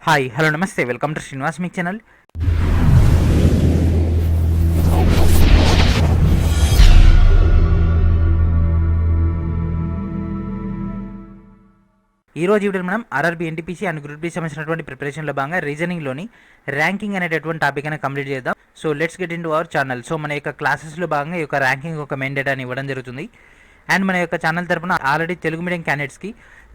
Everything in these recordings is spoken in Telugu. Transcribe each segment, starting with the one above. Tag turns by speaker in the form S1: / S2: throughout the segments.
S1: హాయ్ హలో నమస్తే వెల్కమ్ టు శ్రీనివాస్ మీ ఛానల్. ఈ రోజు వీడియో మనం RRB NTPC and group D సంబంధించినటువంటి ప్రిపరేషన్లో భాగంగా రీజనింగ్లోని ర్యాంకింగ్ అనేటటువంటి టాపిక్ అనేది కంప్లీట్ చేద్దాం. So let's get into our channel. So మన యొక్క క్లాసెస్లో భాగంగా ఈ యొక్క ర్యాంకింగ్ ఒక మెయిన్ డేటాని ఇవ్వడం జరుగుతుంది. అండ్ మన యొక్క ఛానల్ తరపున ఆల్రెడీ తెలుగు మీడియం క్యాండిడేట్స్కి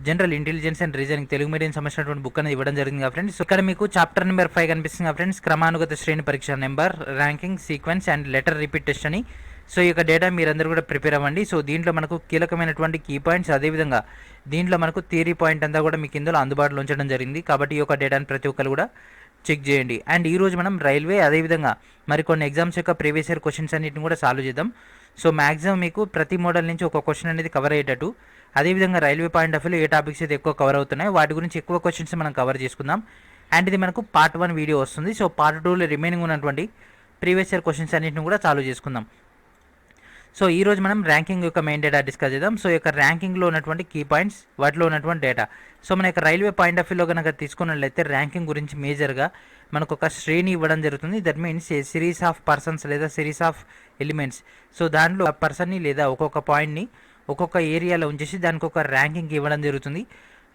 S1: general intelligence and reasoning Telugu medium సంబంధించినటువంటి బుక్ అనేది ఇవ్వడం జరిగింది కదా ఫ్రెండ్స్. ఇక్కడ మీకు చాప్టర్ నెంబర్ 5 కనిపిస్తుంది కదా ఫ్రెండ్స్, క్రమానుగత శ్రేణి పరీక్ష number, ranking, sequence and letter repeat test అని. సో ఈ యొక్క డేటా మీరందరూ కూడా ప్రిపేర్ అవ్వండి. సో దీంట్లో మనకు కీలకమైనటువంటి కీ పాయింట్స్, అదేవిధంగా దీంట్లో మనకు థియరీ పాయింట్ అంతా కూడా మీకు ఇందులో అందుబాటులో ఉంచడం జరిగింది. కాబట్టి ఈ యొక్క డేటాని ప్రతి ఒక్కరు కూడా చెక్ చేయండి. అండ్ ఈరోజు మనం రైల్వే, అదేవిధంగా మరికొన్ని ఎగ్జామ్స్ యొక్క ప్రీవియస్ ఇయర్ క్వశ్చన్స్ అన్నిటిని కూడా సాల్వ్ చేద్దాం. సో మ్యాక్సిమం మీకు ప్రతి మోడల్ నుంచి ఒక క్వశ్చన్ అనేది కవర్ అయ్యేటట్టు, అదేవిధంగా రైల్వే పాయింట్ ఆఫ్ వ్యూలో ఏ టాపిక్స్ అయితే ఎక్కువ కవర్ అవుతున్నాయి వాటి గురించి ఎక్కువ క్వశ్చన్స్ మనం కవర్ చేసుకుందాం. అండ్ ఇది మనకు పార్ట్ 1 వీడియో వస్తుంది. సో పార్ట్ 2లో రిమైనింగ్ ఉన్నటువంటి ప్రీవియస్ ఇయర్ క్వశ్చన్స్ అన్నింటిని కూడా సాల్వ్ చేసుకుందాం. సో ఈరోజు మనం ర్యాంకింగ్ యొక్క మెయిన్ డేటా డిస్కస్ చేద్దాం. సో ఈ యొక్క ర్యాంకింగ్లో ఉన్నటువంటి కీ పాయింట్స్, వాటిలో ఉన్నటువంటి డేటా. సో మన యొక్క రైల్వే పాయింట్ ఆఫ్ వ్యూలో కనుక తీసుకున్నట్లయితే ర్యాంకింగ్ గురించి మేజర్గా మనకు ఒక శ్రేణి ఇవ్వడం జరుగుతుంది. That means A series of persons లేదా సిరీస్ ఆఫ్ ఎలిమెంట్స్. సో దాంట్లో ఆ పర్సన్ని లేదా ఒక్కొక్క పాయింట్ని ఒక్కొక్క ఏరియాలో ఉంచేసి దానికి ఒక ర్యాంకింగ్ ఇవ్వడం జరుగుతుంది.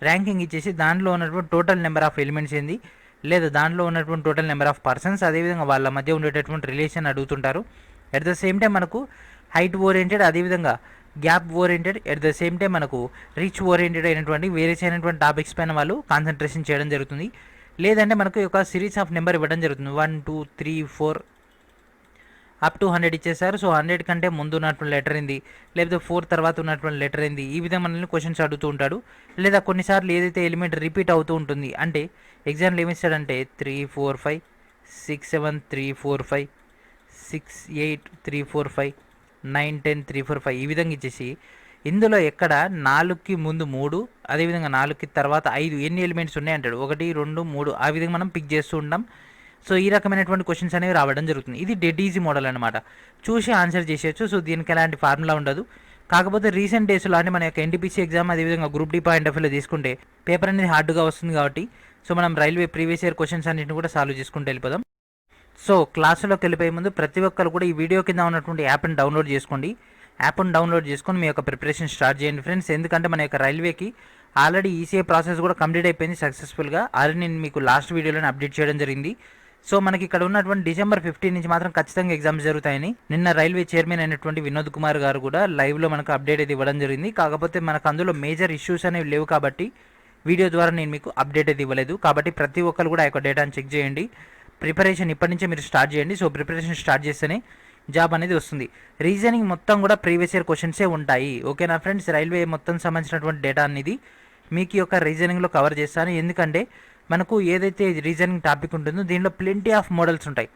S1: ర్యాంకింగ్ ఇచ్చేసి దాంట్లో ఉన్నటువంటి టోటల్ నెంబర్ ఆఫ్ ఎలిమెంట్స్ ఏంది, లేదా దాంట్లో ఉన్నటువంటి టోటల్ నెంబర్ ఆఫ్ పర్సన్స్, అదేవిధంగా వాళ్ళ మధ్య ఉండేటటువంటి రిలేషన్ అడుగుతుంటారు. అట్ ద సేమ్ టైం మనకు హైట్ ఓరియంటెడ్, అదేవిధంగా gap oriented, at the same time మనకు రీచ్ ఓరియంటెడ్ అయినటువంటి వేరియస్ అయినటువంటి టాపిక్స్ పైన వాళ్ళు కాన్సన్ట్రేషన్ చేయడం జరుగుతుంది. లేదంటే మనకు ఒక సిరీస్ ఆఫ్ నెంబర్ ఇవ్వడం జరుగుతుంది. 1 2 3 4 అప్ టు 100 ఇచ్చేసారు. సో 100 కంటే ముందు ఉన్నటువంటి లెటర్ ఏంది, లేకపోతే 4 తర్వాత ఉన్నటువంటి లెటర్ ఏంది, ఈ విధంగా మనల్ని క్వశ్చన్స్ అడుగుతూ ఉంటాడు. లేదా కొన్నిసార్లు ఏదైతే ఎలిమెంట్ రిపీట్ అవుతూ ఉంటుంది, అంటే ఎగ్జామ్లో ఏమి ఇస్తాడంటే 3 4 5 6 7 3 4 5 6 8 3 4 5 9 10 3 4 5 ఈ విధంగా ఇచ్చేసి ఇందులో ఎక్కడ 4కి ముందు 3, అదేవిధంగా 4కి తర్వాత 5 ఎన్ని ఎలిమెంట్స్ ఉన్నాయి అంటాడు. 1 2 3 ఆ విధంగా మనం పిక్ చేస్తూ ఉంటాం. సో ఈ రకమైనటువంటి క్వశ్చన్స్ అనేవి రావడం జరుగుతుంది. ఇది డెడ్ ఈజీ మోడల్ అనమాట, చూసి ఆన్సర్ చేసేయచ్చు. సో దీనికి ఎలాంటి ఫార్ములా ఉండదు. కాకపోతే రీసెంట్ డేస్లో అంటే మన యొక్క ఎన్టీపీసీ ఎగ్జామ్, అదేవిధంగా గ్రూప్ డి పాయింట్ ఆఫ్ వ్యూలో తీసుకుంటే పేపర్ అనేది హార్డ్గా వస్తుంది. కాబట్టి సో మనం రైల్వే ప్రీవియస్ ఇయర్ క్వశ్చన్స్ అన్నింటిని కూడా సాల్వ్ చేసుకుంటూ వెళ్ళిపోదాం. సో క్లాసులోకి వెళ్ళిపోయే ముందు ప్రతి ఒక్కరు కూడా ఈ వీడియో కింద ఉన్నటువంటి యాప్ని డౌన్లోడ్ చేసుకోండి. యాప్ని డౌన్లోడ్ చేసుకొని మీ యొక్క ప్రిపరేషన్ స్టార్ట్ చేయండి ఫ్రెండ్స్. ఎందుకంటే మన యొక్క రైల్వేకి ఆల్రెడీ ఈసీఐ ప్రాసెస్ కూడా కంప్లీట్ అయిపోయింది సక్సెస్ఫుల్గా. ఆల్రెడీ నేను మీకు లాస్ట్ వీడియోలో అప్డేట్ చేయడం జరిగింది. సో మనకి ఇక్కడ ఉన్నటువంటి December 15 నుంచి మాత్రం ఖచ్చితంగా ఎగ్జామ్స్ జరుగుతాయని నిన్న రైల్వే చైర్మన్ అయినటువంటి వినోద్ కుమార్ గారు కూడా లైవ్లో మనకు అప్డేట్ అయితే ఇవ్వడం జరిగింది. కాకపోతే మనకు అందులో మేజర్ ఇష్యూస్ అనేవి లేవు కాబట్టి వీడియో ద్వారా నేను మీకు అప్డేట్ అయితే ఇవ్వలేదు. కాబట్టి ప్రతి ఒక్కరు కూడా ఆ యొక్క డేటాను చెక్ చేయండి. ప్రిపరేషన్ ఇప్పటి నుంచే మీరు స్టార్ట్ చేయండి. సో ప్రిపరేషన్ స్టార్ట్ చేస్తేనే జాబ్ అనేది వస్తుంది. రీజనింగ్ మొత్తం కూడా ప్రీవియస్ ఇయర్ క్వశ్చన్సే ఉంటాయి. ఓకేనా ఫ్రెండ్స్, రైల్వే మొత్తం సంబంధించినటువంటి డేటా అనేది మీకు యొక్క రీజనింగ్లో కవర్ చేస్తాను. ఎందుకంటే మనకు ఏదైతే రీజనింగ్ టాపిక్ ఉంటుందో దీనిలో ప్లెంటీ ఆఫ్ మోడల్స్ ఉంటాయి.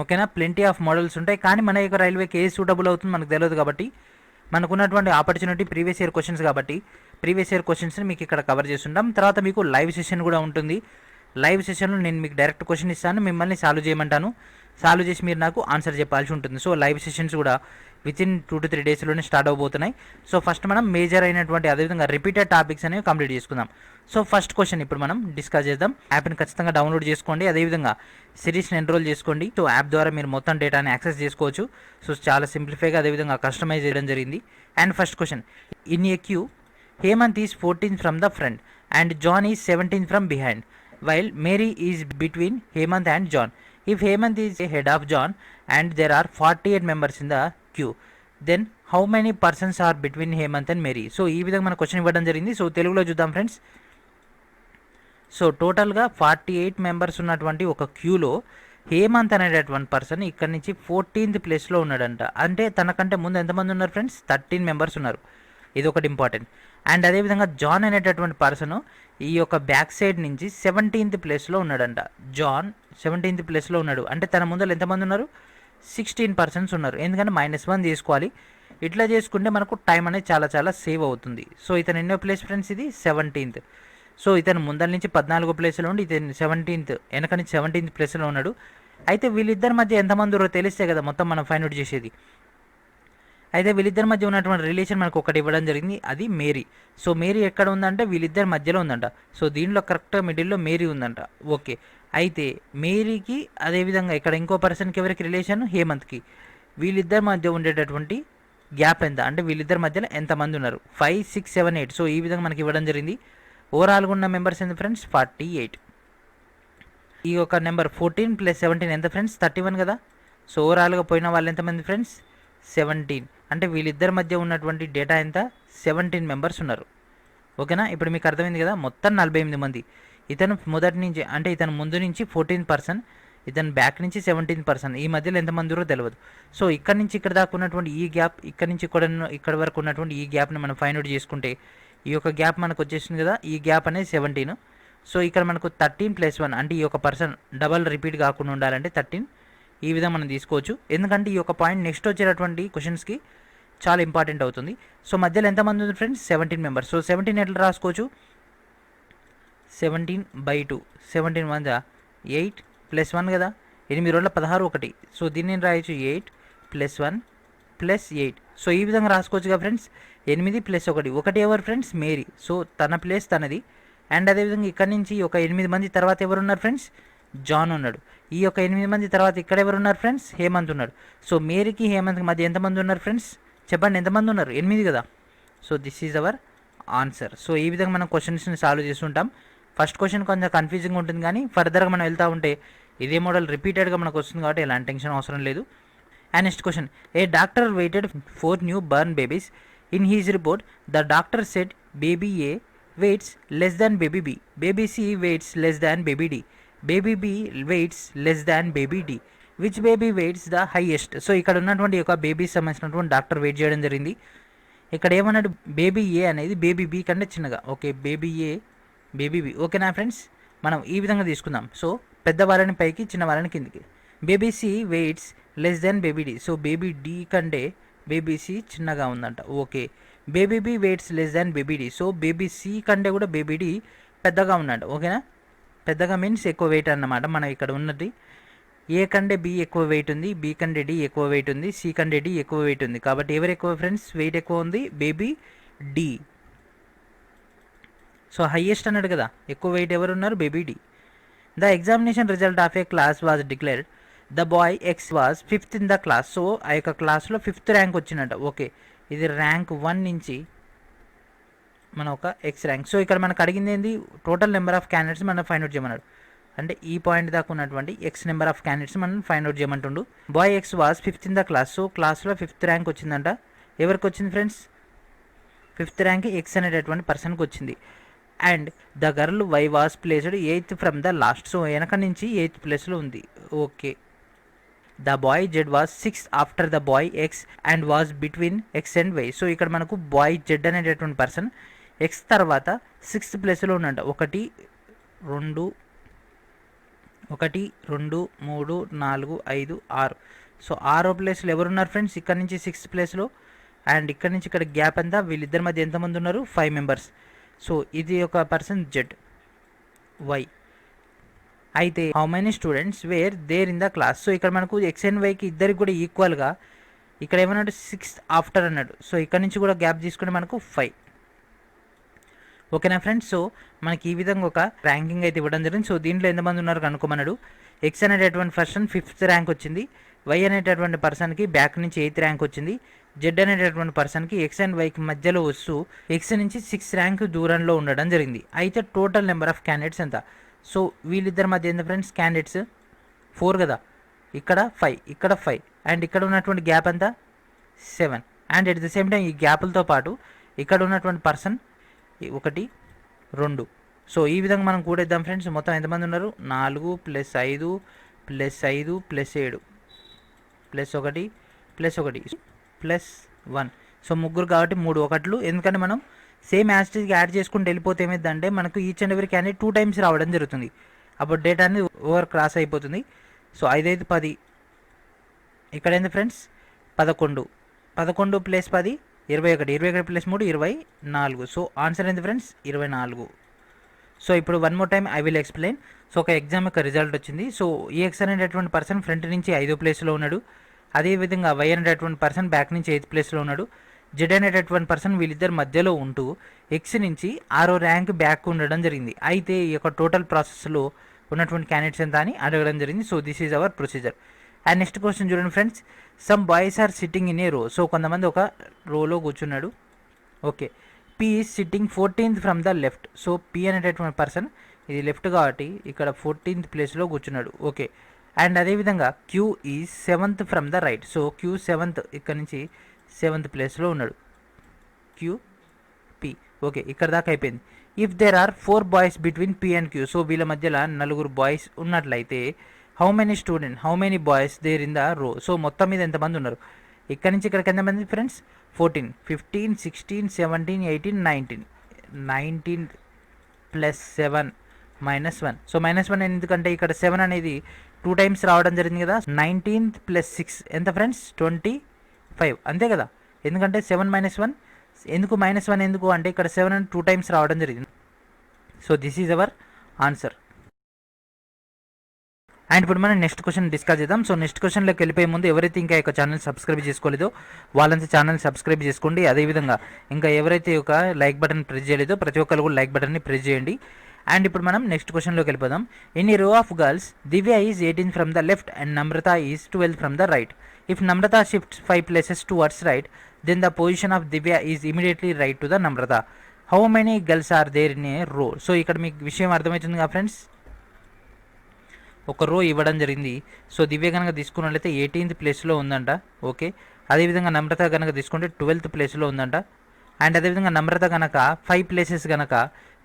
S1: ఓకేనా, ప్లెంటీ ఆఫ్ మోడల్స్ ఉంటాయి. కానీ మన యొక్క రైల్వేకి ఏ సూటబుల్ అవుతుందో మనకు తెలియదు. కాబట్టి మనకున్నటువంటి ఆపర్చునిటీ ప్రీవియస్ ఇయర్ క్వశ్చన్స్, కాబట్టి ప్రీవియస్ ఇయర్ క్వశ్చన్స్ని మీకు ఇక్కడ కవర్ చేస్తుంటాం. తర్వాత మీకు లైవ్ సెషన్ కూడా ఉంటుంది. లైవ్ సెషన్లో నేను మీకు డైరెక్ట్ క్వశ్చన్ ఇస్తాను, మిమ్మల్ని సాల్వ్ చేయమంటాను. సాల్వ్ చేసి మీరు నాకు ఆన్సర్ చెప్పాల్సి ఉంటుంది. సో లైవ్ సెషన్స్ కూడా వితిన్ 2 to 3 డేస్లోనే స్టార్ట్ అవబోతున్నాయి. సో ఫస్ట్ మనం మేజర్ అయినటువంటి, అదేవిధంగా రిపీటెడ్ టాపిక్స్ అనేవి కంప్లీట్ చేసుకుందాం. సో ఫస్ట్ క్వశ్చన్ ఇప్పుడు మనం డిస్కస్ చేద్దాం. యాప్ని ఖచ్చితంగా డౌన్లోడ్ చేసుకోండి, అదేవిధంగా సిరీస్ని ఎన్రోల్ చేసుకోండి. సో యాప్ ద్వారా మీరు మొత్తం డేటాని యాక్సెస్ చేసుకోవచ్చు. సో చాలా సింప్లిఫైగా, అదేవిధంగా కస్టమైజ్ చేయడం జరిగింది. And first question, in a queue Hemant is 14th from the front and John is 17th from behind while Mary is between Hemant and John. If Hemant is ahead of John and there are 48 members in the queue, then how many persons are between Hemant and Mary? So ఈ విధంగా మన క్వశ్చన్ ఇవ్వడం జరిగింది. సో తెలుగులో చూద్దాం ఫ్రెండ్స్. సో టోటల్గా 48 మెంబర్స్ ఉన్నటువంటి ఒక క్యూలో హేమంత్ అనేటటువంటి పర్సన్ ఇక్కడ నుంచి 14th ప్లేస్లో ఉన్నాడంట. అంటే తనకంటే ముందు ఎంతమంది ఉన్నారు ఫ్రెండ్స్? 13 మెంబర్స్ ఉన్నారు. ఇది ఒకటి ఇంపార్టెంట్. అండ్ అదేవిధంగా జాన్ అనేటటువంటి పర్సన్ ఈ యొక్క బ్యాక్ సైడ్ నుంచి 17th ప్లేస్లో ఉన్నాడంట. జాన్ 17th ప్లేస్లో ఉన్నాడు. అంటే తన ముందర ఎంతమంది ఉన్నారు? 16 పర్సన్స్ ఉన్నారు. ఎందుకంటే -1 తీసుకోవాలి. ఇట్లా చేసుకుంటే మనకు టైం అనేది చాలా చాలా సేవ్ అవుతుంది. సో ఇతను ఎన్నో ప్లేస్ ఫ్రెండ్స్? ఇది 17th. సో ఇతను ముందర నుంచి 14 ప్లేస్లో ఉండి ఇతను 17th, వెనక నుంచి 17th ప్లేస్లో ఉన్నాడు. అయితే వీళ్ళిద్దరి మధ్య ఎంతమంది ఉన్నారో తెలిస్తే కదా మొత్తం మనం ఫైండ్ అవుట్ చేసేది. అయితే వీళ్ళిద్దరి మధ్య ఉన్నటువంటి రిలేషన్ మనకు ఒకటి ఇవ్వడం జరిగింది, అది మేరీ. సో మేరీ ఎక్కడ ఉందంటే వీళ్ళిద్దరి మధ్యలో ఉందంట. సో దీనిలో కరెక్ట్గా మిడిల్లో మేరీ ఉందంట. ఓకే, అయితే మేరీకి అదేవిధంగా ఇక్కడ ఇంకో పర్సన్కి ఎవరికి రిలేషన్, హేమంత్కి. వీళ్ళిద్దరి మధ్య ఉండేటటువంటి గ్యాప్ ఎంత అంటే వీళ్ళిద్దరి మధ్యలో ఎంతమంది ఉన్నారు, 5, 6, 7, 8. సో ఈ విధంగా మనకి ఇవ్వడం జరిగింది. ఓవరాల్గా ఉన్న మెంబర్స్ ఎంత ఫ్రెండ్స్, 48. ఈ యొక్క నెంబర్ 14 + 17 ఎంత ఫ్రెండ్స్, 31 కదా. సో ఓవరాల్గా పోయిన వాళ్ళు ఎంతమంది ఫ్రెండ్స్, 17. అంటే వీళ్ళిద్దరి మధ్య ఉన్నటువంటి డేటా ఎంత, 17 మెంబర్స్ ఉన్నారు. ఓకేనా, ఇప్పుడు మీకు అర్థమైంది కదా. మొత్తం 48 మంది. ఇతను మొదటి నుంచి అంటే ఇతను ముందు నుంచి 14 పర్సన్, ఇతను బ్యాక్ నుంచి 17 పర్సన్. ఈ మధ్యలో ఎంతమంది ఉన్నారో తెలియదు. సో ఇక్కడ నుంచి ఇక్కడ దాకా ఉన్నటువంటి ఈ గ్యాప్, ఇక్కడ నుంచి ఇక్కడ వరకు ఉన్నటువంటి ఈ గ్యాప్ని మనం ఫైండ్ అవుట్ చేసుకుంటే ఈ యొక్క గ్యాప్ మనకు వచ్చేసింది కదా. ఈ గ్యాప్ అనేది 17. సో ఇక్కడ మనకు 13 + 1 అంటే ఈ యొక్క పర్సన్ డబల్ రిపీట్ కాకుండా ఉండాలంటే 13. ఈ విధంగా మనం తీసుకోవచ్చు, ఎందుకంటే ఈ యొక్క పాయింట్ నెక్స్ట్ వచ్చేటటువంటి క్వశ్చన్స్కి చాలా ఇంపార్టెంట్ అవుతుంది. సో మధ్యలో ఎంతమంది ఉంది ఫ్రెండ్స్, 17 మెంబర్స్. సో 17 ఎట్లా రాసుకోవచ్చు, 17/2. 17 1 8 + 1 కదా, 8 2 16 1. సో దీన్ని రాయొచ్చు 8 + 1 + 8. సో ఈ విధంగా రాసుకోవచ్చు కదా ఫ్రెండ్స్. 8 + 1, 1 ఎవరు ఫ్రెండ్స్, మేరీ. సో తన ప్లేస్ తనది. అండ్ అదేవిధంగా ఇక్కడ నుంచి ఒక 8 మంది తర్వాత ఎవరు ఉన్నారు ఫ్రెండ్స్, జాన్ ఉన్నాడు. ఈ యొక్క 8 మంది తర్వాత ఇక్కడ ఎవరు ఉన్నారు ఫ్రెండ్స్, హేమంత్ ఉన్నాడు. సో మేరీకి హేమంత్కి మధ్య ఎంతమంది ఉన్నారు ఫ్రెండ్స్, చెప్పండి ఎంతమంది ఉన్నారు, 8 కదా. So this is our answer. So ఈ విధంగా మనం క్వశ్చన్స్ని సాల్వ్ చేస్తుంటాం. ఫస్ట్ క్వశ్చన్ కొంచెం కన్ఫ్యూజింగ్ ఉంటుంది, కానీ ఫర్దర్గా మనం వెళ్తూ ఉంటే ఇదే మోడల్ రిపీటెడ్గా మనకు వస్తుంది కాబట్టి ఎలాంటి టెన్షన్ అవసరం లేదు. And next question, a doctor weighted 4 newborn babies. In his report the doctor said baby A weights less than baby B, baby C weights less than baby D, baby B weights less than baby D, which baby weights the highest. So ఇక్కడ ఉన్నటువంటి ఒక బేబీ సంబంధించినటువంటి డాక్టర్ వెయిట్ చేయడం జరిగింది. ఇక్కడ ఏమన్నాడు, బేబీ ఏ అనేది బేబీ బీ కంటే చిన్నగా. Okay, baby A baby B. ఓకేనా ఫ్రెండ్స్, మనం ఈ విధంగా తీసుకుందాం. సో పెద్దవాళ్ళని పైకి, చిన్న వాళ్ళని కిందికి. Baby C weights less than baby D. So baby D కంటే బేబీ సి చిన్నగా ఉందంట. Okay, baby B weights less than baby D. So baby C కంటే కూడా బేబీ డి పెద్దగా ఉన్నాడు. ఓకేనా, పెద్దగా మీన్స్ ఎక్కువ వెయిట్ అన్నమాట. మనం ఇక్కడ ఉన్నది ఏ కంటే బి ఎక్కువ వెయిట్ ఉంది, బి కంటే డి ఎక్కువ వెయిట్ ఉంది, సి కంటే డి ఎక్కువ వెయిట్ ఉంది. కాబట్టి ఎవరు ఎక్కువ ఫ్రెండ్స్, వెయిట్ ఎక్కువ ఉంది బేబీ డి. సో హైయెస్ట్ అన్నాడు కదా, ఎక్కువ వెయిట్ ఎవరు ఉన్నారు, baby D. The examination result of a class was declared. The boy X was 5th in the class. So ఆ యొక్క క్లాస్లో 5th ర్యాంక్ వచ్చిందంట. ఓకే, ఇది ర్యాంక్ 1 నుంచి మన ఒక ఎక్స్ ర్యాంక్. సో ఇక్కడ మనకు అడిగింది ఏంది, టోటల్ నెంబర్ ఆఫ్ క్యాండిడేట్స్ మనం ఫైండ్ అవుట్ చేయమన్నాడు. అంటే ఈ పాయింట్ దాకా ఉన్నటువంటి ఎక్స్ నెంబర్ ఆఫ్ క్యాండిడేట్స్ మనం ఫైండ్ అవుట్ చేయమంటుండు. Boy X was 5th in the class. So క్లాస్లో 5th ర్యాంక్ వచ్చిందంట. ఎవరికి వచ్చింది ఫ్రెండ్స్, 5th ర్యాంక్ ఎక్స్ అనేటటువంటి పర్సన్కి వచ్చింది. And the girl Y was placed 8th from the last. So వెనక నుంచి 8th ప్లేస్లో ఉంది. Okay, the boy Z was 6th after the boy X and was between X and Y. So ఇక్కడ మనకు బాయ్ జెడ్ అనేటటువంటి పర్సన్ ఎక్స్ తర్వాత 6th ప్లేస్లో ఉన్నంట. 1 2 3 4 5 6. సో 6వ ప్లేస్లో ఎవరున్నారు ఫ్రెండ్స్, ఇక్కడ నుంచి 6th ప్లేస్లో. అండ్ ఇక్కడ నుంచి ఇక్కడ గ్యాప్ అంతా వీళ్ళిద్దరి మధ్య ఎంతమంది ఉన్నారు, 5 మెంబర్స్. సో ఇది ఒక పర్సన్ జెడ్ వై. అయితే how many students were there in the class. So ఇక్కడ మనకు ఎక్స్ అండ్ వైకి ఇద్దరికి కూడా ఈక్వల్గా ఇక్కడ ఏమన్నాడు, 6th ఆఫ్టర్ అన్నాడు. సో ఇక్కడ నుంచి కూడా గ్యాప్ తీసుకుంటే మనకు 5. ఓకేనా ఫ్రెండ్స్, సో మనకి ఈ విధంగా ఒక ర్యాంకింగ్ అయితే ఇవ్వడం జరిగింది. సో దీంట్లో ఎంతమంది ఉన్నారు కనుక్కోమన్నాడు. ఎక్స్ అనేటటువంటి పర్సన్ 5th ర్యాంక్ వచ్చింది, వై అనేటటువంటి పర్సన్కి బ్యాక్ నుంచి 8th ర్యాంక్ వచ్చింది, జెడ్ అనేటటువంటి పర్సన్కి ఎక్స్ అండ్ వైకి మధ్యలో వస్తూ ఎక్స్ నుంచి 6th ర్యాంక్ దూరంలో ఉండడం జరిగింది. అయితే టోటల్ నెంబర్ ఆఫ్ క్యాండిడేట్స్ ఎంత. సో వీళ్ళిద్దరి మధ్య ఎంత ఫ్రెండ్స్, క్యాండిడేట్స్ 4 కదా, ఇక్కడ 5, ఇక్కడ 5, అండ్ ఇక్కడ ఉన్నటువంటి గ్యాప్ అంతా 7. And at the same time ఈ గ్యాపులతో పాటు ఇక్కడ ఉన్నటువంటి పర్సన్ 1 2. సో ఈ విధంగా మనం కూడేద్దాం ఫ్రెండ్స్. మొత్తం ఎంతమంది ఉన్నారు, 4 + 5 + 5 + 7 +1 +1 +1. సో ముగ్గురు కాబట్టి 3 1లు. ఎందుకంటే మనం సేమ్ యాస్టీస్కి యాడ్ చేసుకుంటూ వెళ్ళిపోతే ఏమైందంటే మనకు each and every candidate 2 times రావడం జరుగుతుంది. అప్పుడు డేటా అనేది ఓవర్ క్రాస్ అయిపోతుంది. సో 5 5 10. ఇక్కడ ఏంది ఫ్రెండ్స్, 11 11 + 10 21 21 + 3 24. సో ఆన్సర్ ఏంది ఫ్రెండ్స్, 24. సో ఇప్పుడు one more time I will explain. So ఒక ఎగ్జామ్ యొక్క రిజల్ట్ వచ్చింది. సో ఈ ఎక్స్ అనేటటువంటి పర్సన్ ఫ్రంట్ నుంచి 5వ ప్లేస్లో ఉన్నాడు. అదేవిధంగా వై అనేటటువంటి పర్సన్ బ్యాక్ నుంచి 8th ప్లేస్లో ఉన్నాడు. జెడ్ అనేటటువంటి పర్సన్ వీళ్ళిద్దరు మధ్యలో ఉంటూ ఎక్స్ నుంచి 6వ ర్యాంక్ బ్యాక్ ఉండడం జరిగింది. అయితే ఈ యొక్క టోటల్ ప్రాసెస్లో ఉన్నటువంటి క్యాండిడేట్స్ ఎంత అని అడగడం జరిగింది. So this is our procedure. And next question చూడండి friends, some boys are sitting in a row. So కొంతమంది ఒక రోలో కూర్చున్నాడు. Okay, P is sitting 14th from the left. So P అనేటటువంటి పర్సన్ ఇది లెఫ్ట్ కాబట్టి ఇక్కడ 14th ప్లేస్లో కూర్చున్నాడు. ఓకే, అండ్ అదేవిధంగా Q is 7th from the right. So Q 7th ఇక్కడ నుంచి 7th ప్లేస్లో ఉన్నాడు. Q P. ఓకే, ఇక్కడ దాకా అయిపోయింది. If there are 4 boys between P and Q. So వీళ్ళ మధ్యలో 4 బాయ్స్ ఉన్నట్లయితే how many boys there in the row. So మొత్తం మీద ఎంతమంది ఉన్నారు? ఇక్కడ నుంచి ఇక్కడికి ఎంతమంది ఫ్రెండ్స్? 14, 15, 16, 17, 18, 19. 19 ప్లస్ 7 -1. సో -1 ఎందుకంటే ఇక్కడ 7 అనేది 2 టైమ్స్ రావడం జరిగింది కదా. 19 ప్లస్ 6 ఎంత ఫ్రెండ్స్? 25 అంతే కదా. ఎందుకంటే 7 - 1 ఎందుకు -1 ఎందుకు అంటే ఇక్కడ 7 అని 2 టైమ్స్ రావడం జరిగింది. So this is our answer. And ఇప్పుడు మనం నెక్స్ట్ క్వశ్చన్ డిస్కస్ చేద్దాం. సో నెక్స్ట్ క్వశ్చన్లోకి వెళ్ళిపోయే ముందు ఎవరైతే ఇంకా ఒక ఛానల్ సబ్స్క్రైబ్ చేసుకోలేదో వాళ్ళంతా ఛానల్ సబ్స్క్రైబ్ చేసుకోండి. అదేవిధంగా ఇంకా ఎవరైతే ఒక లైక్ బటన్ ప్రెస్ చేయలేదో ప్రతి ఒక్కరు కూడా లైక్ బటన్ని ప్రెస్ చేయండి. అండ్ ఇప్పుడు మనం నెక్స్ట్ క్వశ్చన్లోకి వెళ్ళిపోదాం. In a row of girls Divya is 18th from the left and Namrata is 12th from the right. If Namrata shifts 5 places towards right, then the position of Divya is immediately right to the Namrata. How many girls are there in a row? So ఇక్కడ మీకు విషయం అర్థమవుతుంది కదా ఫ్రెండ్స్. ఒక రో ఇవ్వడం జరిగింది. సో దివ్య కనుక తీసుకున్నట్లయితే 18th ప్లేస్లో ఉందంట. ఓకే, అదేవిధంగా నమ్రత కనుక తీసుకుంటే 12th ప్లేస్లో ఉందంట. అండ్ అదేవిధంగా నమ్రత కనుక 5 places కనుక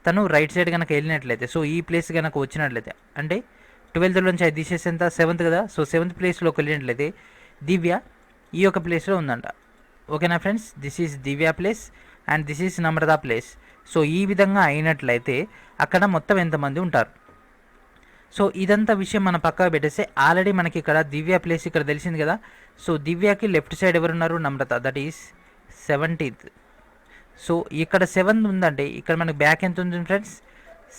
S1: తను రైట్ సైడ్ కనుక వెళ్ళినట్లయితే, సో ఈ ప్లేస్ కనుక వచ్చినట్లయితే అంటే 12th నుంచి అది తీసేసి ఎంత 7th కదా. సో 7th ప్లేస్లోకి వెళ్ళినట్లయితే దివ్య ఈ యొక్క ప్లేస్లో ఉందంట. ఓకేనా friends, this is Divya place and this is Namrata place. So ఈ విధంగా అయినట్లయితే అక్కడ మొత్తం ఎంతమంది ఉంటారు? సో ఇదంతా విషయం మనం పక్కకు పెట్టేస్తే ఆల్రెడీ మనకి ఇక్కడ దివ్య ప్లేస్ ఇక్కడ తెలిసింది కదా. సో దివ్యకి లెఫ్ట్ సైడ్ ఎవరున్నారు? నమ్రత, దట్ ఈస్ 17th. సో ఇక్కడ 7 ఉందంటే ఇక్కడ మనకి బ్యాక్ ఎంత ఉంది ఫ్రెండ్స్?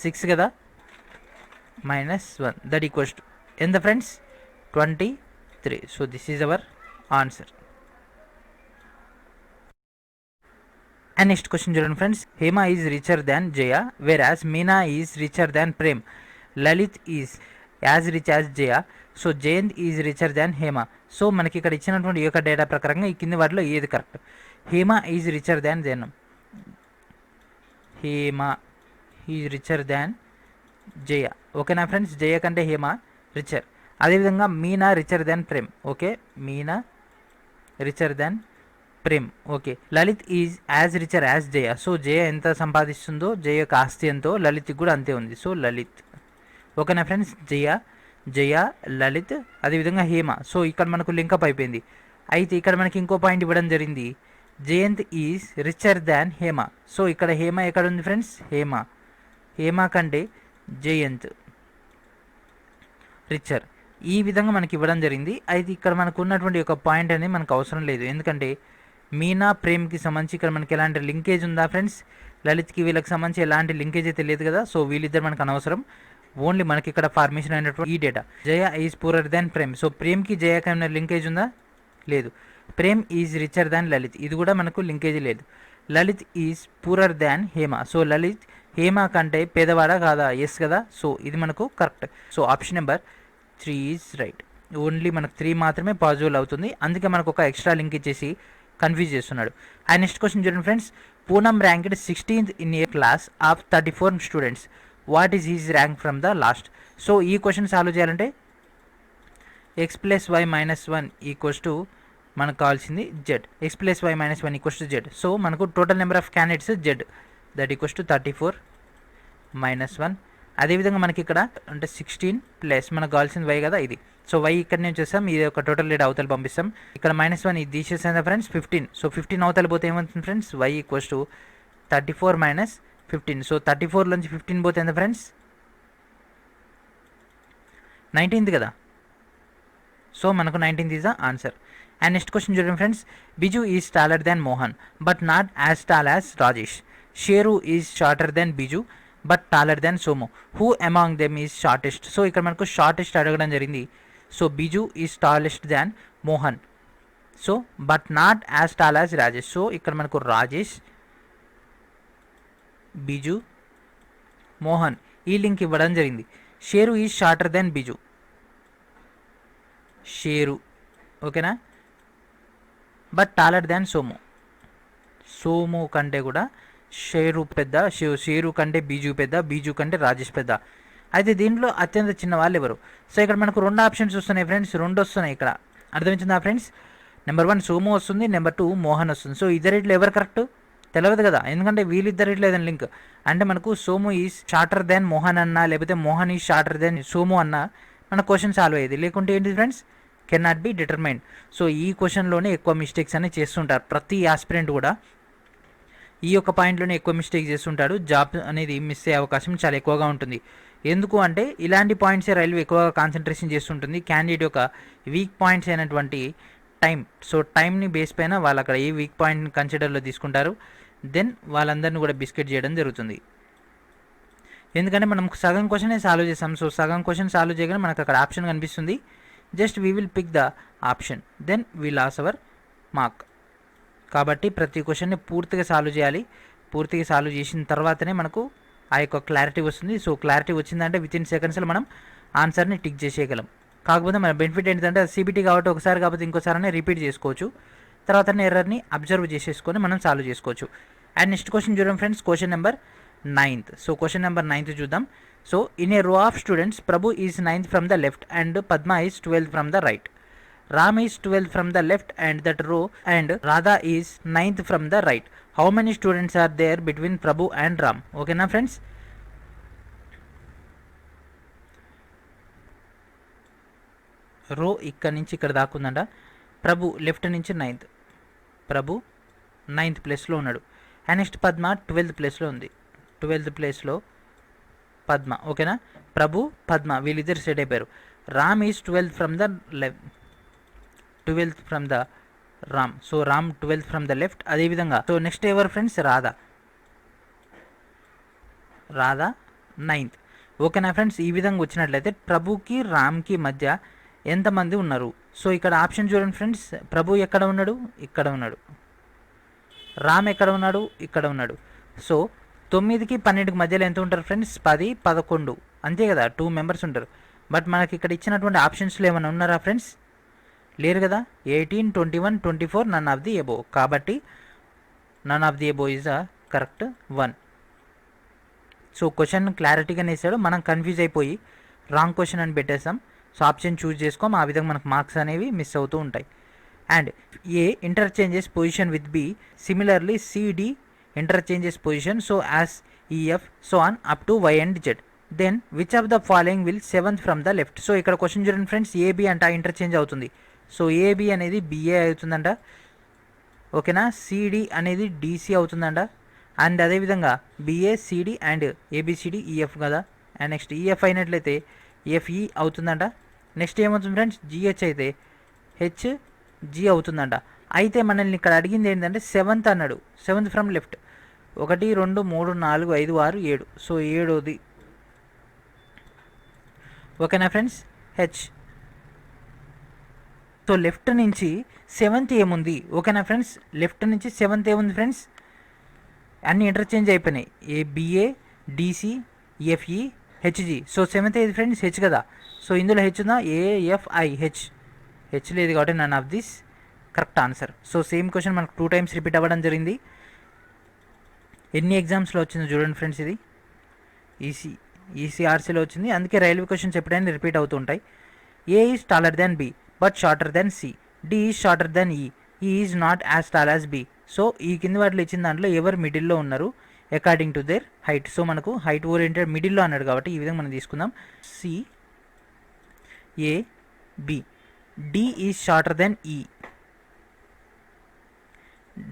S1: 6 కదా, -1 దట్ ఈక్వల్స్ టు ఎంత friends? 23. So this is our answer. And next question చూడండి friends, Hema is richer than Jaya whereas Meena is richer than Prem. Lalit is as rich as Jaya. So Jayant is richer than Hema. So మనకి ఇక్కడ ఇచ్చినటువంటి ఈ యొక్క డేటా ప్రకారంగా ఈ కింది వాటిలో ఏది correct? Hema is richer than జనం. Hema is richer than Jaya. ఓకేనా ఫ్రెండ్స్, జయ కంటే హేమ రిచర్. అదేవిధంగా Meena richer than Prem. Okay, Meena richer than Prem. Okay, Lalit is as richer as Jaya. So Jaya ఎంత సంపాదిస్తుందో జయ యొక్క ఆస్తి ఎంతో లలిత్కి కూడా అంతే ఉంది. సో లలిత్. ఓకేనా ఫ్రెండ్స్, జయ లలిత్ అదేవిధంగా హేమ. సో ఇక్కడ మనకు లింకప్ అయిపోయింది. అయితే ఇక్కడ మనకి ఇంకో పాయింట్ ఇవ్వడం జరిగింది, Jayant is richer than Hema. So ఇక్కడ హేమ ఎక్కడ ఉంది ఫ్రెండ్స్? హేమ కంటే జయంత్ రిచర్. ఈ విధంగా మనకి ఇవ్వడం జరిగింది. అయితే ఇక్కడ మనకు ఉన్నటువంటి ఒక పాయింట్ అనేది మనకు అవసరం లేదు, ఎందుకంటే మీనా ప్రేమ్కి సంబంధించి ఇక్కడ మనకి ఎలాంటి లింకేజ్ ఉందా ఫ్రెండ్స్? లలిత్కి వీళ్ళకి సంబంధించి ఎలాంటి లింకేజ్ అయితే లేదు కదా. సో వీళ్ళిద్దరు మనకు అనవసరం. ఓన్లీ మనకి ఇక్కడ ఫార్మేషన్ అయినటువంటి ఈ data Jaya is poorer than Prem. So ప్రేమ్కి జయకి ఏమైనా లింకేజ్ ఉందా? లేదు. Prem is richer than Lalit, ఇది కూడా మనకు లింకేజ్ లేదు. Lalit is poorer than Hema. So Lalit Hema కంటే పేదవాడా కాదా? ఎస్ కదా. సో ఇది మనకు correct. So option number 3 is right. Only మనకు 3 మాత్రమే పాజిబుల్ అవుతుంది, అందుకే మనకు ఒక ఎక్స్ట్రా లింక్ ఇచ్చేసి కన్ఫ్యూజ్ చేస్తున్నాడు. అండ్ నెక్స్ట్ క్వశ్చన్ చూడండి friends, Poonam ranked 16th in a class of 34 students. What is his rank from the last? So ఈ క్వశ్చన్ సాల్వ్ చేయాలంటే x + y - 1 ఈక్వల్స్ టు మనకు కావాల్సింది z. x + y - 1 equals to z. So మనకు total number of candidates z, that equals to 34 - 1. అదేవిధంగా మనకి ఇక్కడ అంటే 16 ప్లస్ మనకు కావాల్సింది y కదా ఇది. సో y ఇక్కడ నుంచి చేస్తాం, ఇది ఒక టోటల్ డేటా అవతల పంపిస్తాం. ఇక్కడ -1 ఇది తీసేసాం ఫ్రెండ్స్ 15. సో 15 అవతల పోతే ఏమవుతుంది friends? y equals to 34 - 15. So 34 నుంచి 15 పోతే ఎంత ఫ్రెండ్స్? 19th కదా. సో మనకు 19th is the answer. And next question చూడండి friends, Biju is taller than Mohan but not as tall as Rajesh. Sheru is shorter than Biju but taller than Somu. Who among them is shortest? So ఇక్కడ మనకు షార్టెస్ట్ అడగడం జరిగింది. So Biju is tallest than Mohan. So but not as tall as Rajesh. So ఇక్కడ మనకు రాజేష్, బిజు, మోహన్ ఈ లింక్ ఇవ్వడం జరిగింది. Sheru is shorter then Biju. Share ఓకేనా, but taller than Somu. Somu కంటే కూడా షేరు పెద్ద, షేరు కంటే బీజు పెద్ద, బీజు కంటే రాజేష్ పెద్ద. అయితే దీంట్లో అత్యంత చిన్న వాళ్ళు ఎవరు? సో ఇక్కడ మనకు 2 ఆప్షన్స్ వస్తున్నాయి ఫ్రెండ్స్, 2 వస్తున్నాయి ఇక్కడ. అర్థమవుతుందా ఫ్రెండ్స్? నెంబర్ 1 సోము వస్తుంది, నెంబర్ 2 మోహన్ వస్తుంది. సో ఇద్దరిట్లో ఎవరు కరెక్ట్ తెలియదు కదా, ఎందుకంటే వీళ్ళిద్దరిట్లో ఏదైనా లింక్ అంటే మనకు Somu is shorter than Mohan అన్న, లేకపోతే Mohan is shorter than Somu అన్న మన క్వశ్చన్ సాల్వ్ అయ్యేది. లేకుంటే ఏంటి friends, can not be determined. So ఈ క్వశ్చన్లోనే ఎక్కువ మిస్టేక్స్ అనేవి చేస్తుంటారు. ప్రతి ఆస్పిరెంట్ కూడా ఈ యొక్క పాయింట్లోనే ఎక్కువ మిస్టేక్ చేస్తుంటాడు. జాబ్ అనేది మిస్ అయ్యే అవకాశం చాలా ఎక్కువగా ఉంటుంది. ఎందుకు అంటే ఇలాంటి పాయింట్సే రైల్వే ఎక్కువగా కాన్సన్ట్రేషన్ చేస్తుంటుంది. క్యాండిడేట్ యొక్క వీక్ పాయింట్స్ అయినటువంటి టైం, సో టైంని బేస్ పైన వాళ్ళు అక్కడ ఏ వీక్ పాయింట్ని కన్సిడర్లో తీసుకుంటారు, దెన్ వాళ్ళందరినీ కూడా బిస్కెట్ చేయడం జరుగుతుంది. ఎందుకంటే మనం సగం క్వశ్చనే సాల్వ్ చేస్తాం. సో సగం క్వశ్చన్ సాల్వ్ చేయగానే మనకు అక్కడ ఆప్షన్ కనిపిస్తుంది. Just we will pick the option, then we lose our mark. కాబట్టి ప్రతి క్వశ్చన్ని పూర్తిగా సాల్వ్ చేయాలి. పూర్తిగా సాల్వ్ చేసిన తర్వాతనే మనకు ఆ యొక్క క్లారిటీ వస్తుంది. సో క్లారిటీ వచ్చిందంటే విత్ ఇన్ సెకండ్స్లో మనం ఆన్సర్ని టిక్ చేసేయగలం. కాకపోతే మన బెనిఫిట్ ఏంటంటే సిబిటీ కాబట్టి ఒకసారి కాకపోతే ఇంకోసారి రిపీట్ చేసుకోవచ్చు. తర్వాత ఎర్రర్ని అబ్జర్వ్ చేసేసుకొని మనం సాల్వ్ చేసుకోవచ్చు. అండ్ నెక్స్ట్ క్వశ్చన్ చూడండి friends, question number 9th. So question number 9th చూద్దాం. So in a row of students, Prabhu is 9th from the left and Padma is 12th from the right. Ram is 12th from the left and that row and Radha is 9th from the right. How many students are there between Prabhu and Ram? Okay na friends? రో ఇక్కడ నుంచి ఇక్కడ దాకుందంట. ప్రభు లెఫ్ట్ నుంచి 9th, ప్రభు 9th ప్లేస్లో ఉన్నాడు. అండ్ నెక్స్ట్ పద్మ 12th ప్లేస్లో ఉంది. 12th ప్లేస్లో పద్మ. ఓకేనా, ప్రభు పద్మ వీళ్ళిద్దరు సెట్ అయిపోయారు. Ram is 12th from the left, 12th from the Ram. So Ram 12th from the left. అదేవిధంగా సో నెక్స్ట్ ఎవరు ఫ్రెండ్స్, రాధా. రాధా 9th. ఓకేనా ఫ్రెండ్స్, ఈ విధంగా వచ్చినట్లయితే ప్రభుకి రామ్కి మధ్య ఎంతమంది ఉన్నారు? సో ఇక్కడ ఆప్షన్ చూడండి ఫ్రెండ్స్, ప్రభు ఎక్కడ ఉన్నాడు? ఇక్కడ ఉన్నాడు. రామ్ ఎక్కడ ఉన్నాడు? ఇక్కడ ఉన్నాడు. సో 9కి 12కి మధ్యలో ఎంత ఉంటారు ఫ్రెండ్స్? 10, 11 అంతే కదా, 2 మెంబర్స్ ఉంటారు. బట్ మనకి ఇక్కడ ఇచ్చినటువంటి ఆప్షన్స్లో ఏమైనా ఉన్నారా ఫ్రెండ్స్? లేరు కదా. 18, 21, 24 నన్ ఆఫ్ ది ఎబో. కాబట్టి none of the above is the correct 1. So question క్లారిటీగానే వేసాడు, మనం కన్ఫ్యూజ్ అయిపోయి రాంగ్ క్వశ్చన్ అని పెట్టేస్తాం. సో ఆప్షన్ చూస్ చేసుకోం, ఆ విధంగా మనకు మార్క్స్ అనేవి మిస్ అవుతూ ఉంటాయి. And A interchanges position with B, similarly CD interchanges position so as EF so on up to Y and Z. Then which of the following will 7th from the left. So ఇక్కడ క్వశ్చన్ చూడండి ఫ్రెండ్స్, ఏబి అంట ఇంటర్చేంజ్ అవుతుంది. సో ఏబి అనేది బిఏ అవుతుందంట. ఓకేనా, సిడి అనేది డిసి అవుతుందంట. అండ్ అదేవిధంగా BA CD and ABCD EF కదా. అండ్ నెక్స్ట్ ఈఎఫ్ అయినట్లయితే ఎఫ్ఈ అవుతుందంట. నెక్స్ట్ ఏమవుతుంది ఫ్రెండ్స్, జిహెచ్ అయితే హెచ్జి అవుతుందంట. అయితే మనల్ని ఇక్కడ అడిగింది ఏంటంటే 7th అన్నాడు. 7th from left 1, 2, 3, 4, 5, 6, 7. సో 7ది. ఓకేనా ఫ్రెండ్స్, హెచ్. సో లెఫ్ట్ నుంచి 7th ఏముంది? ఓకేనా ఫ్రెండ్స్, లెఫ్ట్ నుంచి 7th ఏముంది ఫ్రెండ్స్? అన్నీ ఇంటర్చేంజ్ అయిపోయినాయి. BA DC FE HG. So 7th ఏది ఫ్రెండ్స్? హెచ్ కదా. సో ఇందులో హెచ్ ఉందా? ఏఎఫ్ఐ హెచ్ లేదు కాబట్టి none of this correct answer. So same question మనకు 2 times రిపీట్ అవ్వడం జరిగింది. ఎన్ని ఎగ్జామ్స్లో వచ్చిందో చూడండి ఫ్రెండ్స్, ఇది ఈసీఆర్సీలో వచ్చింది. అందుకే రైల్వే క్వశ్చన్స్ ఎప్పుడైనా రిపీట్ అవుతూ ఉంటాయి. A is taller than B but shorter than C. D is shorter than E. E is not as tall as B. So ఈ కింది వాటిలో ఇచ్చిన దాంట్లో ఎవరు మిడిల్లో ఉన్నారు according to their height. So మనకు హైట్ ఓరియంటెడ్ మిడిల్లో అన్నాడు కాబట్టి ఈ విధంగా మనం తీసుకుందాం. C A B. D is shorter than E.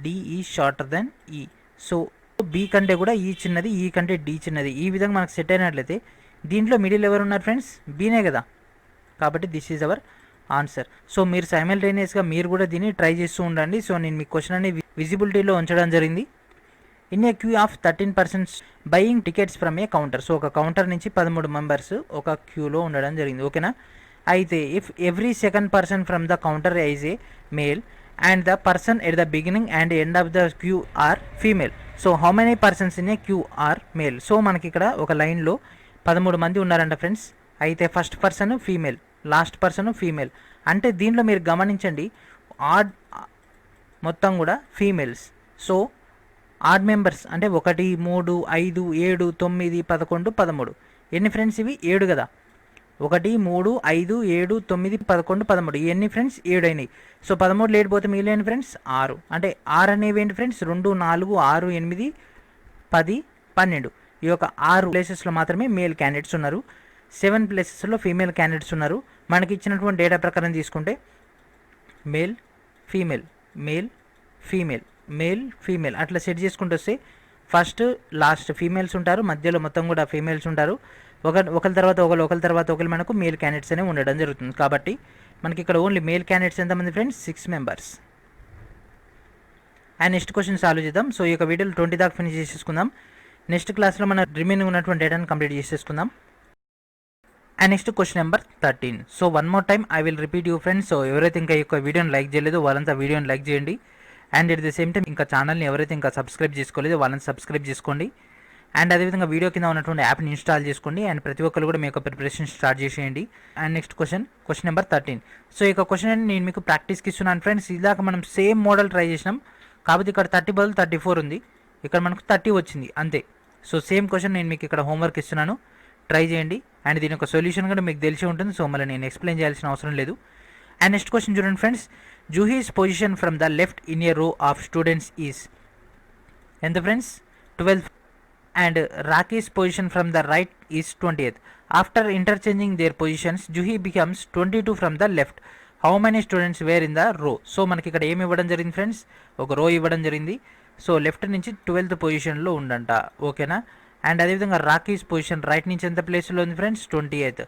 S1: D is shorter than E. So B కంటే కూడా ఈ చిన్నది, ఈ కంటే డి చిన్నది. ఈ విధంగా మనకు సెట్ అయినట్లయితే దీంట్లో మిడిల్ ఎవరు ఉన్నారు ఫ్రెండ్స్? బీనే కదా. కాబట్టి this is our answer. So మీరు సైమల్టేనియస్గా మీరు కూడా దీన్ని ట్రై చేస్తూ ఉండండి. సో నేను మీ క్వశ్చన్ అనేది విజిబిలిటీలో ఉంచడం జరిగింది. In a queue of 13 persons buying tickets from a counter. So ఒక కౌంటర్ నుంచి 13 members ఒక క్యూలో ఉండడం జరిగింది. ఓకేనా, అయితే if every second person from the counter is a male and the person at the beginning and end of the queue are female. So how many persons in a queue are male. So మనకి ఇక్కడ ఒక లైన్లో 13 మంది ఉన్నారంట ఫ్రెండ్స్. అయితే first person female, last person female. అంటే దీనిలో మీరు గమనించండి, ఆడ్ మొత్తం కూడా ఫీమేల్స్. సో ఆడ్ మెంబర్స్ అంటే 1, 3, 5, 7, 9, 11, 13. ఎన్ని ఫ్రెండ్స్ ఇవి? 7 కదా. 1, 3, 5, 7, 9, 11, 13. ఇవన్నీ ఫ్రెండ్స్ 7 అయినాయి. సో 13 లేకపోతే మిగిలిన ఫ్రెండ్స్ 6. అంటే 6 అనేవి ఏంటి ఫ్రెండ్స్? 2, 4, 6, 8, 10, 12. ఈ యొక్క 6 ప్లేసెస్లో మాత్రమే మేల్ క్యాండిడేట్స్ ఉన్నారు. 7 ప్లేసెస్లో ఫీమేల్ క్యాండిడేట్స్ ఉన్నారు. మనకి ఇచ్చినటువంటి డేటా ప్రకారం తీసుకుంటే male female, male female, male female అట్లా సెట్ చేసుకుంటూ వస్తే ఫస్ట్ లాస్ట్ ఫీమేల్స్ ఉంటారు, మధ్యలో మొత్తం కూడా ఫీమేల్స్ ఉంటారు. ఒకరి తర్వాత ఒకరి తర్వాత ఒకరు మనకు మేల్ క్యాండిడేట్స్ అనేవి ఉండడం జరుగుతుంది. కాబట్టి మనకి ఇక్కడ ఓన్లీ మేల్ క్యాండిడేట్స్ ఎంతమంది friends? 6 members. And next question solve చేద్దాం. సో ఈ యొక్క వీడియోలో 20 దాకా ఫినిష్ చేసేసుకుందాం. నెక్స్ట్ క్లాస్లో మన రిమైనింగ్ ఉన్నటువంటి డేటాను కంప్లీట్ చేసేసుకుందాం. And next question number 13. So one more time I will repeat you friends. So ఎవరైతే ఇంకా ఈ యొక్క వీడియోని లైక్ చేయలేదో వాళ్ళంతా వీడియోని లైక్ చేయండి. And at the same time ఇంకా ఛానల్ని ఎవరైతే ఇంకా సబ్స్క్రైబ్ చేసుకోలేదో వాళ్ళని సబ్స్క్రైబ్ చేసుకోండి. అండ్ అదేవిధంగా వీడియో కింద ఉన్నటువంటి యాప్ని ఇన్స్టాల్ చేసుకోండి. అండ్ ప్రతి ఒక్కరు కూడా మీ యొక్క ప్రిపరేషన్ స్టార్ట్ చేసేయండి. And next question number 13. So ఈ యొక్క క్వశ్చన్ నేను మీకు ప్రాక్టీస్కి ఇస్తున్నాను ఫ్రెండ్స్. ఇలాగ మనం సేమ్ మోడల్ ట్రై చేసినాం, కాకపోతే ఇక్కడ 30 బదులు 34 ఉంది, ఇక్కడ మనకు 30 వచ్చింది అంతే. సో సేమ్ క్వశ్చన్ నేను మీకు ఇక్కడ హోంవర్క్ ఇస్తున్నాను, ట్రై చేయండి. అండ్ దీని యొక్క సొల్యూషన్ కూడా మీకు తెలిసి ఉంటుంది. సో మళ్ళీ నేను ఎక్స్ప్లెయిన్ చేయాల్సిన అవసరం లేదు. అండ్ నెక్స్ట్ క్వశ్చన్ చూడండి friends. Juhi's position from the left in a row of students is ఎంత friends? 12th. And Raki's position from the right is 20th. After interchanging their positions, Juhi becomes 22 from the left. How many students were in the row? So మనకి ఇక్కడ ఏమి ఇవ్వడం జరిగింది ఫ్రెండ్స్? ఒక రో ఇవ్వడం జరిగింది. సో లెఫ్ట్ నుంచి 12th పొజిషన్లో ఉండంట, ఓకేనా. అండ్ అదేవిధంగా రాకీస్ పొజిషన్ రైట్ నుంచి ఎంత ప్లేస్లో ఉంది ఫ్రెండ్స్? 28th.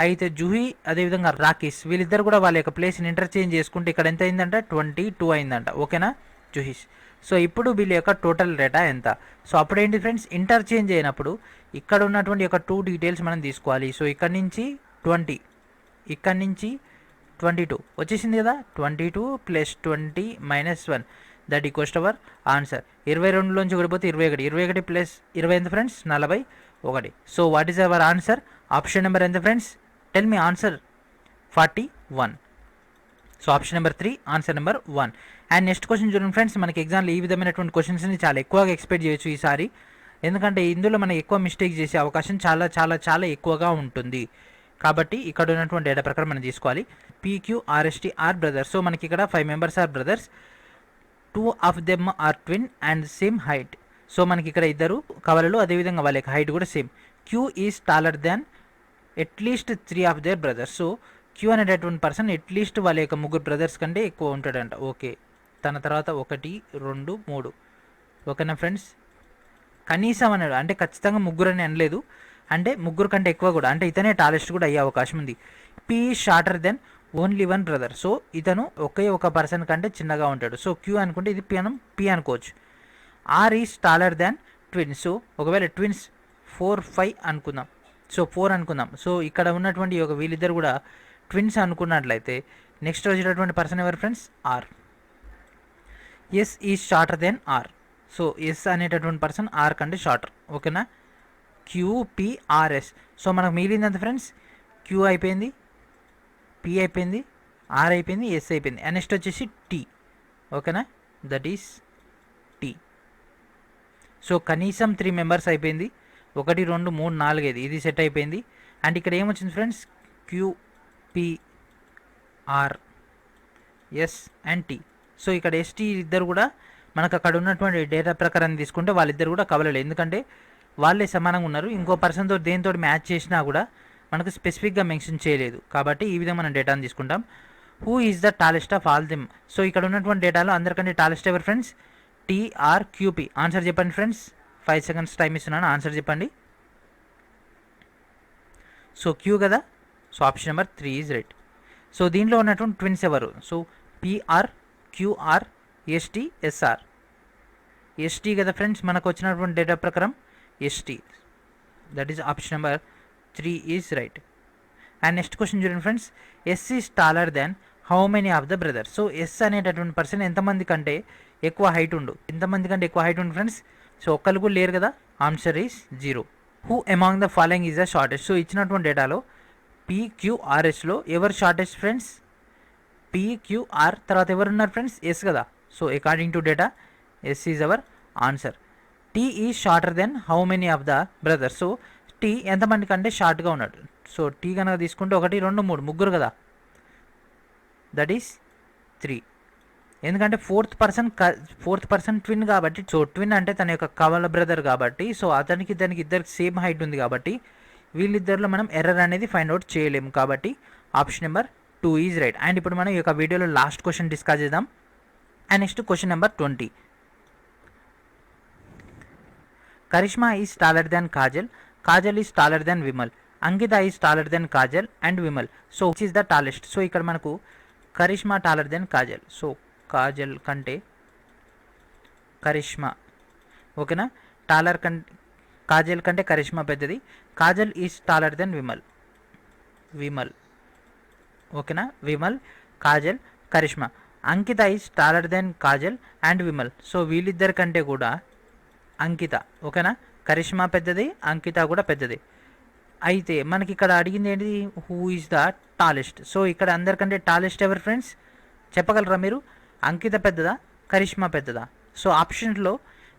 S1: అయితే జూహీ అదేవిధంగా రాకీస్ వీళ్ళిద్దరు కూడా వాళ్ళ యొక్క ప్లేస్ని ఇంటర్చేంజ్ చేసుకుంటే ఇక్కడ ఎంత అయిందంట? 22 అయిందంట, ఓకేనా జూహీస్. సో ఇప్పుడు వీళ్ళ యొక్క టోటల్ డేటా ఎంత? సో అప్పుడు ఏంటి ఫ్రెండ్స్? ఇంటర్చేంజ్ అయినప్పుడు ఇక్కడ ఉన్నటువంటి యొక్క 2 డీటెయిల్స్ మనం తీసుకోవాలి. సో ఇక్కడ నుంచి 20, ఇక్కడ నుంచి 22 వచ్చేసింది కదా. 22 + 20 - 1 that equals to our answer. 22లోంచి ఒకటిపోతే 21, 21 + 20 ఎంత friends? 41. So what is our answer? Option number ఎంత friends? Tell me answer. 41. So option number 3 answer number 1. And next question చూడండి ఫ్రెండ్స్. మనకి ఎగ్జామ్లో ఈ విధమైనటువంటి క్వశ్చన్స్ని చాలా ఎక్కువగా ఎక్స్పెక్ట్ చేయొచ్చు ఈసారి, ఎందుకంటే ఇందులో మనం ఎక్కువ మిస్టేక్ చేసే అవకాశం చాలా చాలా చాలా ఎక్కువగా ఉంటుంది. కాబట్టి ఇక్కడ ఉన్నటువంటి డేటా ప్రకారం మనం తీసుకోవాలి. PQRST are brothers. సో మనకి ఇక్కడ 5 members are brothers, 2 of them are twin and same height. So మనకి ఇక్కడ ఇద్దరు కవలలు, అదేవిధంగా వాళ్ళ యొక్క హైట్ కూడా same. Q is taller than at least 3 of their brothers. So Q అనేటటువంటి పర్సన్ అట్లీస్ట్ వాళ్ళ యొక్క 3 బ్రదర్స్ కంటే ఎక్కువ ఉంటాడంట, ఓకే. తన తర్వాత 1, 2, 3, ఓకేనా ఫ్రెండ్స్. కనీసం అన్నాడు అంటే ఖచ్చితంగా 3 అని అనలేదు, అంటే 3 కంటే ఎక్కువ కూడా, అంటే ఇతనే టాలెస్ట్ కూడా అయ్యే అవకాశం ఉంది. P shorter than only 1 brother. So ఇతను ఒకే ఒక పర్సన్ కంటే చిన్నగా ఉంటాడు. సో క్యూ అనుకుంటే ఇది P అనుకోవచ్చు. R is taller than twins. So ఒకవేళ ట్విన్స్ 4, 5 అనుకుందాం. సో 4 అనుకుందాం. సో ఇక్కడ ఉన్నటువంటి ఒక వీళ్ళిద్దరు కూడా ట్విన్స్ అనుకున్నట్లయితే నెక్స్ట్ వచ్చేటటువంటి పర్సన్ ఎవరు friends? R. S is shorter than R. So S అనేటటువంటి పర్సన్ ఆర్ కంటే షార్టర్, ఓకేనా. QPRS. సో మనకు మిగిలింది ఎంత ఫ్రెండ్స్? క్యూ అయిపోయింది, P అయిపోయింది, ఆర్ అయిపోయింది, ఎస్ అయిపోయింది. అండ్ నెక్స్ట్ వచ్చేసి T, ఓకేనా, దట్ ఈస్ T. సో కనీసం 3 మెంబర్స్ అయిపోయింది. 1, 2, 3, 4, 5 ఇది సెట్ అయిపోయింది. అండ్ ఇక్కడ ఏమొచ్చింది friends? QPRS and T. So ఇక్కడ ST ఇద్దరు కూడా మనకు అక్కడ ఉన్నటువంటి డేటా ప్రకారం తీసుకుంటే వాళ్ళిద్దరు కూడా కవలలేదు, ఎందుకంటే వాళ్ళే సమానంగా ఉన్నారు. ఇంకో పర్సన్తో దేనితో మ్యాచ్ చేసినా కూడా మనకు స్పెసిఫిక్గా మెన్షన్ చేయలేదు. కాబట్టి ఈ విధంగా మనం డేటాను తీసుకుంటాం. Who is the tallest of all them. So ఇక్కడ ఉన్నటువంటి డేటాలో అందరికంటే టాలెస్ట్ ఎవరు ఫ్రెండ్స్? TRQP. ఆన్సర్ చెప్పండి ఫ్రెండ్స్. 5 seconds టైం ఇస్తున్నాను, ఆన్సర్ చెప్పండి. సో క్యూ కదా. So option number 3 is right. So దీంట్లో ఉన్నటువంటి ట్విన్స్ ఎవరు? So PR, QR, ST, SR. ST కదా ఫ్రెండ్స్ మనకు వచ్చినటువంటి డేటా ప్రకారం ST. That is option number 3 is right. And next question చూడండి friends. S is taller than how many of the brothers. So S అనేటటువంటి పర్సన్ ఎంతమంది కంటే ఎక్కువ హైట్ ఉండు, ఎంతమంది కంటే ఎక్కువ హైట్ ఉండు ఫ్రెండ్స్. సో ఒక్కరు కూడా లేరు కదా, answer is 0. Who among the following is the shortest. So ఇచ్చినటువంటి డేటాలో PQRSలో ఎవరు షార్టెస్ట్ ఫ్రెండ్స్? PQR తర్వాత ఎవరు ఉన్నారు ఫ్రెండ్స్? ఎస్ కదా. So according to data S is our answer. T ఈజ్ shorter than how many of the brothers. So T ఎంతమంది కంటే షార్ట్గా ఉన్నాడు. సో T కనుక తీసుకుంటే 1 2 3 ముగ్గురు కదా, దట్ ఈస్ 3. ఎందుకంటే ఫోర్త్ పర్సన్ ట్విన్ కాబట్టి. సో ట్విన్ అంటే తన యొక్క కవల బ్రదర్ కాబట్టి. సో అతనికి దానికి ఇద్దరికి సేమ్ హైట్ ఉంది కాబట్టి వీళ్ళిద్దరిలో మనం ఎర్రర్ అనేది ఫైండ్ అవుట్ చేయలేము. కాబట్టి option number 2 is right. And ఇప్పుడు మనం ఈ యొక్క వీడియోలో లాస్ట్ క్వశ్చన్ డిస్కస్ చేద్దాం. And next question number 20. Karishma is taller than Kajal, Kajal is taller than Vimal, Ankita is taller than Kajal and Vimal. So which is the tallest. So ఇక్కడ మనకు Karishma taller than Kajal. So Kajal కంటే కరిష్మా, ఓకేనా, కాజల్ కంటే కరిష్మా పెద్దది. Kajal is taller than Vimal, ఓకేనా, Vimal, Kajal, Karishma. Ankita is taller than Kajal and Vimal. So వీళ్ళిద్దరి కంటే కూడా అంకిత, ఓకేనా, కరిష్మా పెద్దది, అంకిత కూడా పెద్దది. అయితే మనకి ఇక్కడ అడిగింది ఏంటి, who is the tallest. So ఇక్కడ అందరికంటే టాలెస్ట్ ఎవరు ఫ్రెండ్స్ చెప్పగలరా మీరు? అంకిత పెద్దదా, కరిష్మా పెద్దదా? సో ఆప్షన్స్లో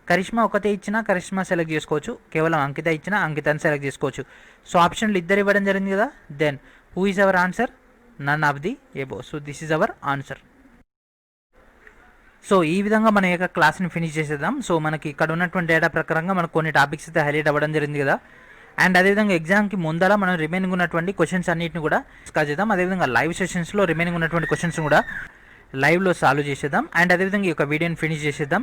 S1: కరిష్మా ఒకటే ఇచ్చినా కరిష్మా సెలెక్ట్ చేసుకోవచ్చు, కేవలం అంకిత ఇచ్చినా అంకితని సెలెక్ట్ చేసుకోవచ్చు. సో ఆప్షన్లు ఇద్దరు ఇవ్వడం జరిగింది కదా, then who is our answer? None of the above. So this is our answer. So ఈ విధంగా మన యొక్క క్లాస్ని ఫినిష్ చేసేద్దాం. సో మనకి ఇక్కడ ఉన్నటువంటి డేటా ప్రకారంగా మనకు కొన్ని టాపిక్స్ అయితే హైలైట్ అవ్వడం జరిగింది కదా. అండ్ అదేవిధంగా ఎగ్జామ్కి ముందర మనం రిమైనింగ్ ఉన్నటువంటి క్వశ్చన్స్ అన్నింటిని కూడా డిస్కస్ చేద్దాం. అదేవిధంగా లైవ్ సెషన్స్లో రిమైనింగ్ ఉన్నటువంటి క్వశ్చన్స్ కూడా లైవ్లో సాల్వ్ చేసేద్దాం. అండ్ అదేవిధంగా ఈ యొక్క వీడియోని ఫినిష్ చేసేద్దాం.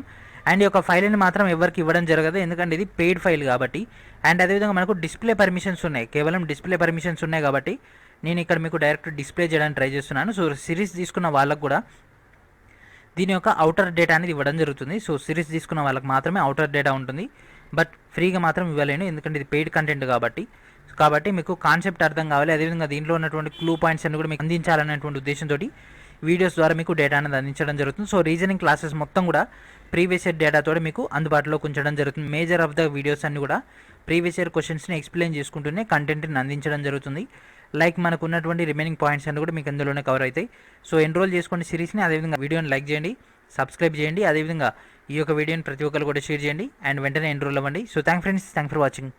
S1: అండ్ ఈ యొక్క ఫైల్ని మాత్రం ఎవరికి ఇవ్వడం జరగదు, ఎందుకంటే ఇది పెయిడ్ ఫైల్ కాబట్టి. అండ్ అదేవిధంగా మనకు డిస్ప్లే పర్మిషన్స్ ఉన్నాయి, కేవలం డిస్ప్లే పర్మిషన్స్ ఉన్నాయి కాబట్టి నేను ఇక్కడ మీకు డైరెక్ట్ డిస్ప్లే చేయడానికి ట్రై చేస్తున్నాను. సో సిరీస్ తీసుకున్న వాళ్ళకు కూడా దీని యొక్క అవుటర్ డేటా అనేది ఇవ్వడం జరుగుతుంది. సో సిరీస్ తీసుకున్న వాళ్ళకి మాత్రమే అవుటర్ డేటా ఉంటుంది, బట్ ఫ్రీగా మాత్రం ఇవ్వలేను, ఎందుకంటే ఇది పెయిడ్ కంటెంట్ కాబట్టి మీకు కాన్సెప్ట్ అర్థం కావాలి. అదేవిధంగా దీంట్లో ఉన్నటువంటి క్లూ పాయింట్స్ అన్ని కూడా మీకు అందించాలనేటువంటి ఉద్దేశంతో వీడియోస్ ద్వారా మీకు డేటా అనేది అందించడం జరుగుతుంది. సో రీజనింగ్ క్లాసెస్ మొత్తం కూడా ప్రీవియస్ ఇయర్ డేటాతో మీకు అందుబాటులోకి ఉంచడం జరుగుతుంది. మేజర్ ఆఫ్ ద వీడియోస్ అన్ని కూడా ప్రీవియస్ ఇయర్ క్వశ్చన్స్ని ఎక్స్ప్లెయిన్ చేసుకుంటూనే కంటెంట్ని అందించడం జరుగుతుంది. లైక్ మనకు ఉన్నటువంటి రిమైనింగ్ పాయింట్స్ అన్ని కూడా మీకు అందులోనే కవర్ అవుతాయి. సో ఎన్రోల్ చేసుకోండి సిరీస్ని. అదేవిధంగా వీడియోని లైక్ చేయండి, సబ్స్క్రైబ్ చేయండి. అదేవిధంగా ఈ యొక్క వీడియోని ప్రతి ఒక్కరు కూడా షేర్ చేయండి అండ్ వెంటనే ఎన్రోల్ అవ్వండి. So thank for watching.